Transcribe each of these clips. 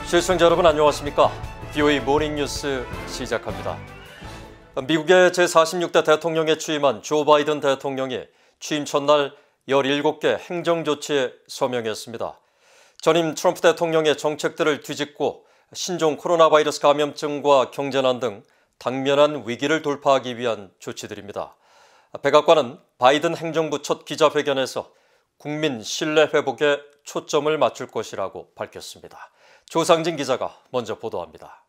시청자 여러분 안녕하십니까? VOA 모닝뉴스 시작합니다. 미국의 제46대 대통령에 취임한 조 바이든 대통령이 취임 첫날 17개 행정조치에 서명했습니다. 전임 트럼프 대통령의 정책들을 뒤집고 신종 코로나 바이러스 감염증과 경제난 등 당면한 위기를 돌파하기 위한 조치들입니다. 백악관은 바이든 행정부 첫 기자회견에서 국민 신뢰 회복에 초점을 맞출 것이라고 밝혔습니다. 조상진 기자가 먼저 보도합니다.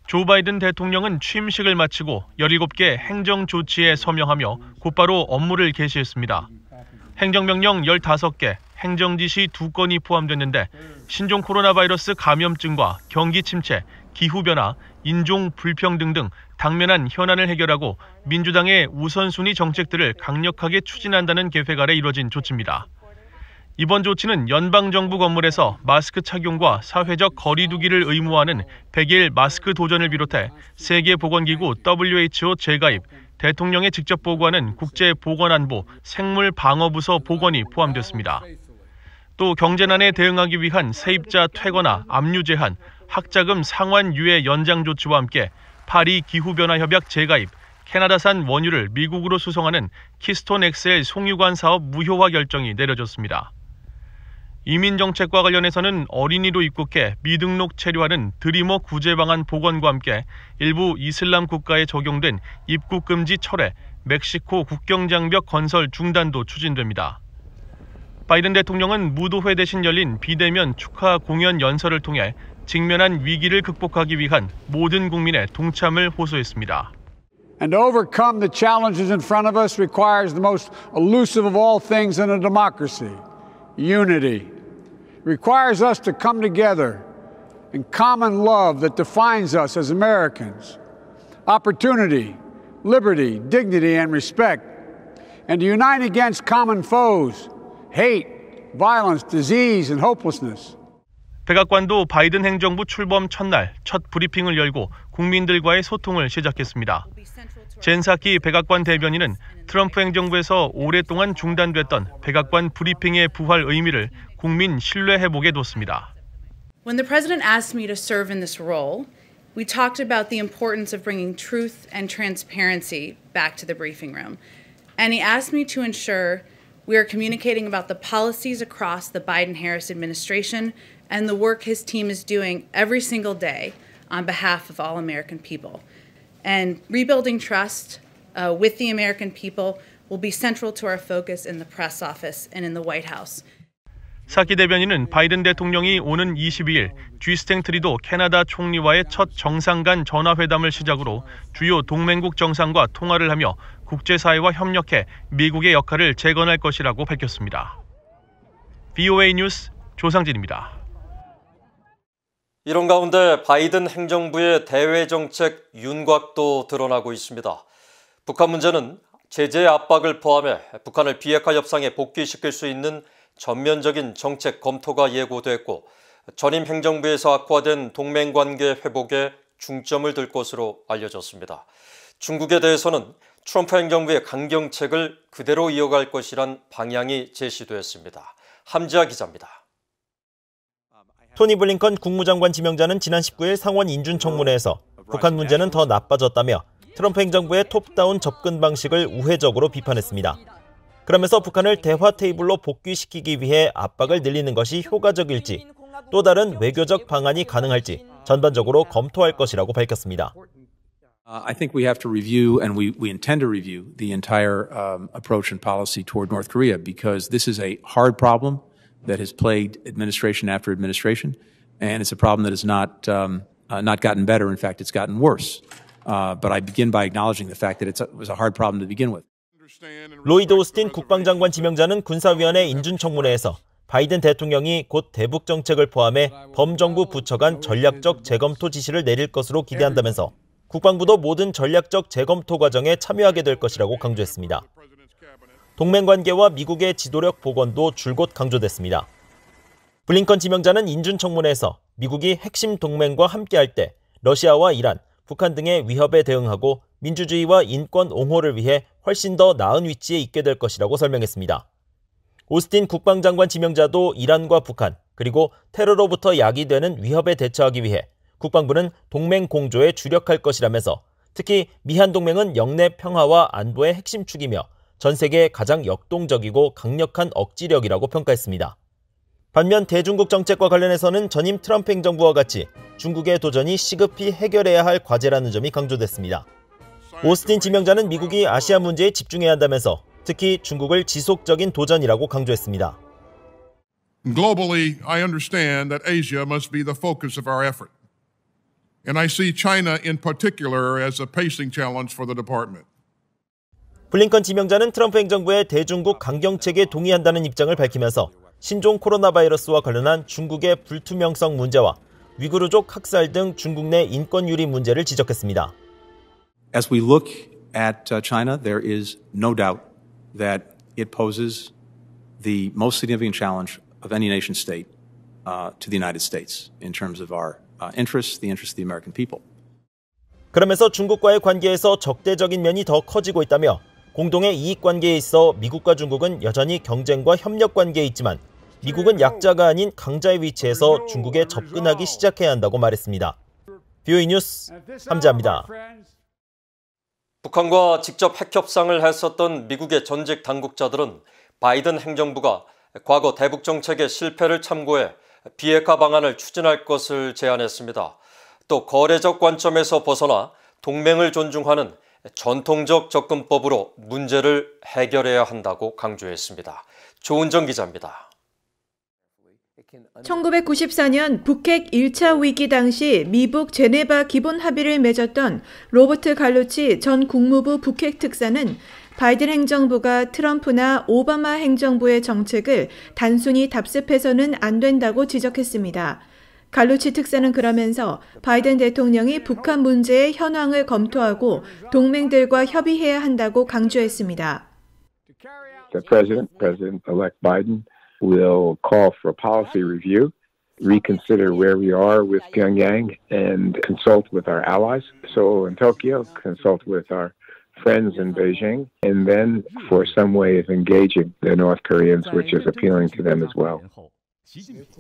조 바이든 대통령은 취임식을 마치고 17개 행정 조치에 서명하며 곧바로 업무를 개시했습니다. 행정명령 15개, 행정지시 2건이 포함됐는데 신종 코로나 바이러스 감염증과 경기 침체, 기후변화, 인종 불평등 등 당면한 현안을 해결하고 민주당의 우선순위 정책들을 강력하게 추진한다는 계획 아래 이뤄진 조치입니다. 이번 조치는 연방정부 건물에서 마스크 착용과 사회적 거리 두기를 의무화하는 100일 마스크 도전을 비롯해 세계보건기구 WHO 재가입, 대통령에 직접 보고하는 국제보건안보 생물방어부서 복원이 포함됐습니다. 또 경제난에 대응하기 위한 세입자 퇴거나 압류 제한, 학자금 상환 유예 연장 조치와 함께 파리 기후변화협약 재가입, 캐나다산 원유를 미국으로 수송하는 키스톤 XL 송유관 사업 무효화 결정이 내려졌습니다. 이민정책과 관련해서는 어린이로 입국해 미등록 체류하는 드리머 구제 방안 복원과 함께 일부 이슬람 국가에 적용된 입국 금지 철회, 멕시코 국경장벽 건설 중단도 추진됩니다. 바이든 대통령은 무도회 대신 열린 비대면 축하 공연 연설을 통해 직면한 위기를 극복하기 위한 모든 국민의 동참을 호소했습니다. And to overcome the challenges in front of us requires the most elusive of all things in a democracy, unity. It requires us to come together in common love that defines us as Americans, opportunity, liberty, dignity, and respect, and to unite against common foes, hate, violence, disease, and hopelessness. 백악관도 바이든 행정부 출범 첫날 첫 브리핑을 열고 국민들과의 소통을 시작했습니다. 젠 사키 백악관 대변인은 트럼프 행정부에서 오랫동안 중단됐던 백악관 브리핑의 부활 의미를 국민 신뢰 회복에 뒀습니다. When the president asked me to serve in this role, we talked about the importance of bringing truth and transparency back to the briefing room. And he asked me to ensure we are communicating about the policies across the Biden-Harris administration and the work his team is doing every single day on behalf of all American people. And rebuilding trust with the American people will be central to our focus in the press office and in the White House. 사키 대변인은 바이든 대통령이 오는 22일 G스탱 트리도 캐나다 총리와의 첫 정상 간 전화회담을 시작으로 주요 동맹국 정상과 통화를 하며 국제사회와 협력해 미국의 역할을 재건할 것이라고 밝혔습니다. VOA 뉴스 조상진입니다. 이런 가운데 바이든 행정부의 대외 정책 윤곽도 드러나고 있습니다. 북한 문제는 제재 압박을 포함해 북한을 비핵화 협상에 복귀시킬 수 있는 전면적인 정책 검토가 예고됐고 전임 행정부에서 악화된 동맹관계 회복에 중점을 둘 것으로 알려졌습니다. 중국에 대해서는 트럼프 행정부의 강경책을 그대로 이어갈 것이란 방향이 제시됐습니다. 함지아 기자입니다. 토니 블링컨 국무장관 지명자는 지난 19일 상원 인준청문회에서 북한 문제는 더 나빠졌다며 트럼프 행정부의 톱다운 접근 방식을 우회적으로 비판했습니다. 그러면서 북한을 대화 테이블로 복귀시키기 위해 압박을 늘리는 것이 효과적일지 또 다른 외교적 방안이 가능할지 전반적으로 검토할 것이라고 밝혔습니다. I think we have to review, and we intend to review, the entire approach and policy toward North Korea because this is a hard problem that has plagued administration after administration, and it's a problem that has not gotten better. In fact, it's gotten worse. But I begin by acknowledging the fact that it was a hard problem to begin with. 로이드 오스틴 국방장관 지명자는 군사위원회 인준청문회에서 바이든 대통령이 곧 대북 정책을 포함해 범정부 부처 간 전략적 재검토 지시를 내릴 것으로 기대한다면서 국방부도 모든 전략적 재검토 과정에 참여하게 될 것이라고 강조했습니다. 동맹관계와 미국의 지도력 복원도 줄곧 강조됐습니다. 블링컨 지명자는 인준청문회에서 미국이 핵심 동맹과 함께할 때 러시아와 이란, 북한 등의 위협에 대응하고 민주주의와 인권 옹호를 위해 훨씬 더 나은 위치에 있게 될 것이라고 설명했습니다. 오스틴 국방장관 지명자도 이란과 북한, 그리고 테러로부터 야기되는 위협에 대처하기 위해 국방부는 동맹 공조에 주력할 것이라면서 특히 미한 동맹은 영내 평화와 안보의 핵심 축이며 전 세계의 가장 역동적이고 강력한 억지력이라고 평가했습니다. 반면 대중국 정책과 관련해서는 전임 트럼프 행정부와 같이 중국의 도전이 시급히 해결해야 할 과제라는 점이 강조됐습니다. 오스틴 지명자는 미국이 아시아 문제에 집중해야 한다면서 특히 중국을 지속적인 도전이라고 강조했습니다. Globally, I understand that Asia must be the focus of our effort. And I see China in particular as a pacing challenge for the department. 블링컨 지명자는 트럼프 행정부의 대중국 강경책에 동의한다는 입장을 밝히면서 신종 코로나 바이러스와 관련한 중국의 불투명성 문제와 위구르족 학살 등 중국 내 인권 유리 문제를 지적했습니다. As we look at China, there is no doubt that it poses the most significant challenge of any nation state to the United States in terms of our interests, the interests of the American people. 그러면서 중국과의 관계에서 적대적인 면이 더 커지고 있다며 공동의 이익 관계에 있어 미국과 중국은 여전히 경쟁과 협력 관계에 있지만 미국은 약자가 아닌 강자의 위치에서 중국에 접근하기 시작해야 한다고 말했습니다. VOA 뉴스 함재합니다. 북한과 직접 핵 협상을 했었던 미국의 전직 당국자들은 바이든 행정부가 과거 대북 정책의 실패를 참고해 비핵화 방안을 추진할 것을 제안했습니다. 또 거래적 관점에서 벗어나 동맹을 존중하는 전통적 접근법으로 문제를 해결해야 한다고 강조했습니다. 조은정 기자입니다. 1994년 북핵 1차 위기 당시 미북 제네바 기본 합의를 맺었던 로버트 갈루치 전 국무부 북핵 특사는 바이든 행정부가 트럼프나 오바마 행정부의 정책을 단순히 답습해서는 안 된다고 지적했습니다. 갈루치 특사는 그러면서 바이든 대통령이 북한 문제의 현황을 검토하고 동맹들과 협의해야 한다고 강조했습니다. The President-elect Biden will call for a policy review, reconsider where we are with Pyongyang, and consult with our allies. Seoul and Tokyo, consult with our friends in Beijing, and then for some way of engaging the North Koreans, which is appealing to them as well.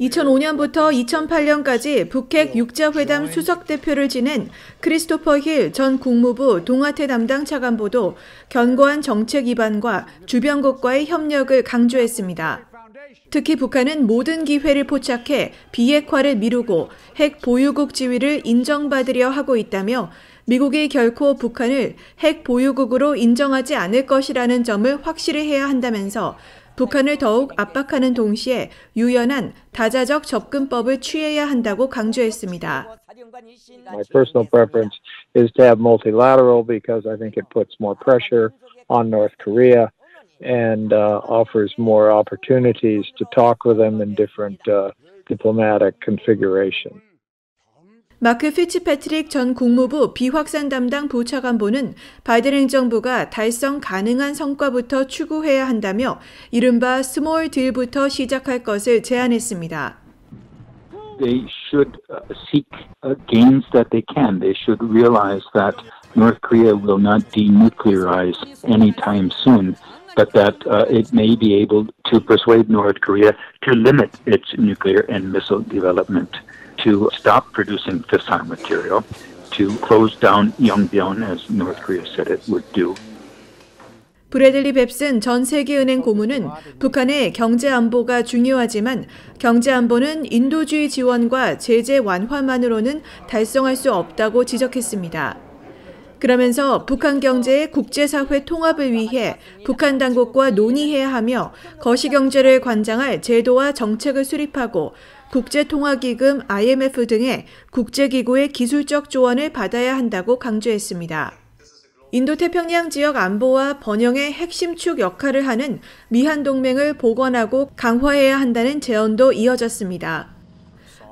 2005년부터 2008년까지 북핵 육자회담 수석대표를 지낸 크리스토퍼 힐 전 국무부 동아태 담당 차관보도 견고한 정책 기반과 주변국과의 협력을 강조했습니다. 특히 북한은 모든 기회를 포착해 비핵화를 미루고 핵 보유국 지위를 인정받으려 하고 있다며 미국이 결코 북한을 핵 보유국으로 인정하지 않을 것이라는 점을 확실히 해야 한다면서 북한을 더욱 압박하는 동시에 유연한 다자적 접근법을 취해야 한다고 강조했습니다. My personal preference is to have multilateral because I think it puts more pressure on North Korea and offers more opportunities to talk with them in different diplomatic configurations. 마크 피츠패트릭 전 국무부 비확산 담당 부차관보는 바이든 행정부가 달성 가능한 성과부터 추구해야 한다며 이른바 스몰 딜부터 시작할 것을 제안했습니다. They should seek gains that they can. They should realize that North Korea will not denuclearize anytime soon, but that it may be able to persuade North Korea to limit its nuclear and missile development, to stop producing fissile material, to close down Yongbyon as North Korea said it would do. 브래들리 뱁슨 전 세계은행 고문은 북한의 경제 안보가 중요하지만 경제 안보는 인도주의 지원과 제재 완화만으로는 달성할 수 없다고 지적했습니다. 그러면서 북한 경제의 국제사회 통합을 위해 북한 당국과 논의해야 하며 거시경제를 관장할 제도와 정책을 수립하고 국제통화기금 IMF 등의 국제기구의 기술적 조언을 받아야 한다고 강조했습니다. 인도태평양 지역 안보와 번영의 핵심 축 역할을 하는 미한 동맹을 복원하고 강화해야 한다는 제언도 이어졌습니다.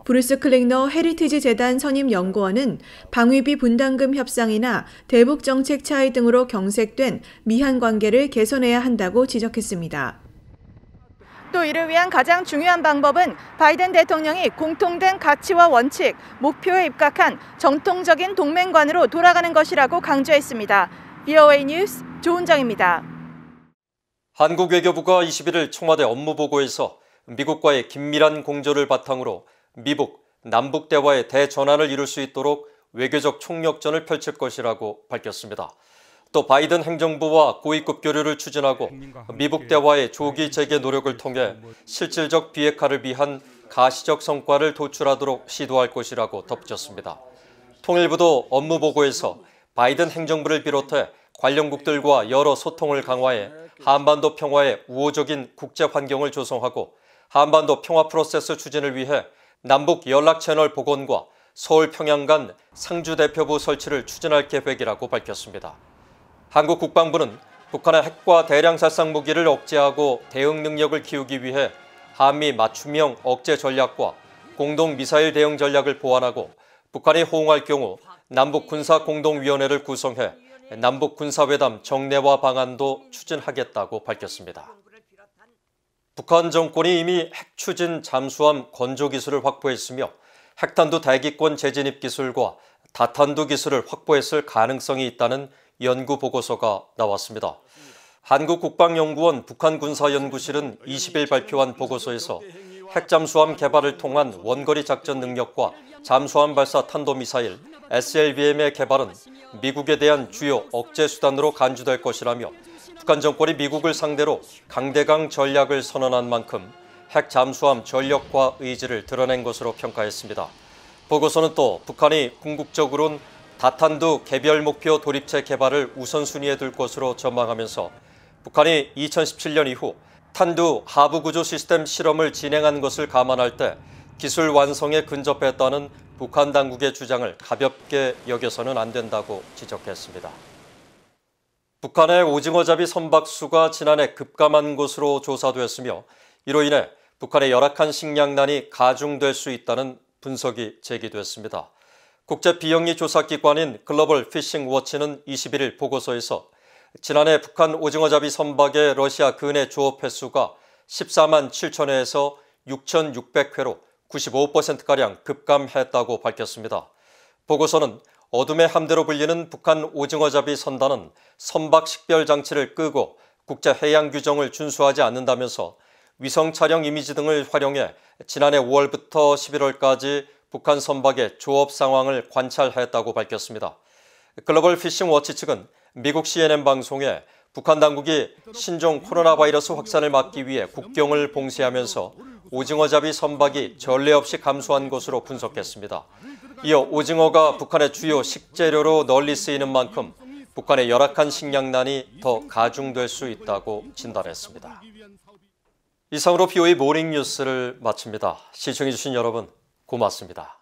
브루스 클링너 헤리티지 재단 선임 연구원은 방위비 분담금 협상이나 대북 정책 차이 등으로 경색된 미한 관계를 개선해야 한다고 지적했습니다. 또 이를 위한 가장 중요한 방법은 바이든 대통령이 공통된 가치와 원칙, 목표에 입각한 정통적인 동맹관으로 돌아가는 것이라고 강조했습니다. VOA 뉴스 조은정입니다. 한국 외교부가 21일 청와대 업무보고에서 미국과의 긴밀한 공조를 바탕으로 미북, 남북 대화의 대전환을 이룰 수 있도록 외교적 총력전을 펼칠 것이라고 밝혔습니다. 또 바이든 행정부와 고위급 교류를 추진하고 미북 대화의 조기 재개 노력을 통해 실질적 비핵화를 위한 가시적 성과를 도출하도록 시도할 것이라고 덧붙였습니다. 통일부도 업무 보고에서 바이든 행정부를 비롯해 관련국들과 여러 소통을 강화해 한반도 평화의 우호적인 국제 환경을 조성하고 한반도 평화 프로세스 추진을 위해 남북 연락 채널 복원과 서울 평양 간 상주 대표부 설치를 추진할 계획이라고 밝혔습니다. 한국 국방부는 북한의 핵과 대량 살상 무기를 억제하고 대응 능력을 키우기 위해 한미 맞춤형 억제 전략과 공동 미사일 대응 전략을 보완하고 북한이 호응할 경우 남북 군사 공동위원회를 구성해 남북 군사회담 정례화 방안도 추진하겠다고 밝혔습니다. 북한 정권이 이미 핵 추진 잠수함 건조 기술을 확보했으며 핵탄두 대기권 재진입 기술과 다탄두 기술을 확보했을 가능성이 있다는 연구 보고서가 나왔습니다. 한국국방연구원 북한군사연구실은 20일 발표한 보고서에서 핵잠수함 개발을 통한 원거리 작전 능력과 잠수함 발사 탄도미사일 SLBM의 개발은 미국에 대한 주요 억제 수단으로 간주될 것이라며 북한 정권이 미국을 상대로 강대강 전략을 선언한 만큼 핵 잠수함 전력과 의지를 드러낸 것으로 평가했습니다. 보고서는 또 북한이 궁극적으로는 다탄두 개별 목표 도립체 개발을 우선순위에 둘 것으로 전망하면서 북한이 2017년 이후 탄두 하부 구조 시스템 실험을 진행한 것을 감안할 때 기술 완성에 근접했다는 북한 당국의 주장을 가볍게 여겨서는 안 된다고 지적했습니다. 북한의 오징어잡이 선박수가 지난해 급감한 것으로 조사됐으며 이로 인해 북한의 열악한 식량난이 가중될 수 있다는 분석이 제기됐습니다. 국제비영리 조사기관인 글로벌 피싱 워치는 21일 보고서에서 지난해 북한 오징어잡이 선박의 러시아 근해 조업 횟수가 14만 7천 회에서 6,600회로 95%가량 급감했다고 밝혔습니다. 보고서는 어둠의 함대로 불리는 북한 오징어잡이 선단은 선박 식별 장치를 끄고 국제해양 규정을 준수하지 않는다면서 위성 촬영 이미지 등을 활용해 지난해 5월부터 11월까지 북한 선박의 조업 상황을 관찰했다고 밝혔습니다. 글로벌 피싱 워치 측은 미국 CNN 방송에 북한 당국이 신종 코로나 바이러스 확산을 막기 위해 국경을 봉쇄하면서 오징어잡이 선박이 전례 없이 감소한 것으로 분석했습니다. 이어 오징어가 북한의 주요 식재료로 널리 쓰이는 만큼 북한의 열악한 식량난이 더 가중될 수 있다고 진단했습니다. 이상으로 BOE 모닝 뉴스를 마칩니다. 시청해주신 여러분 고맙습니다.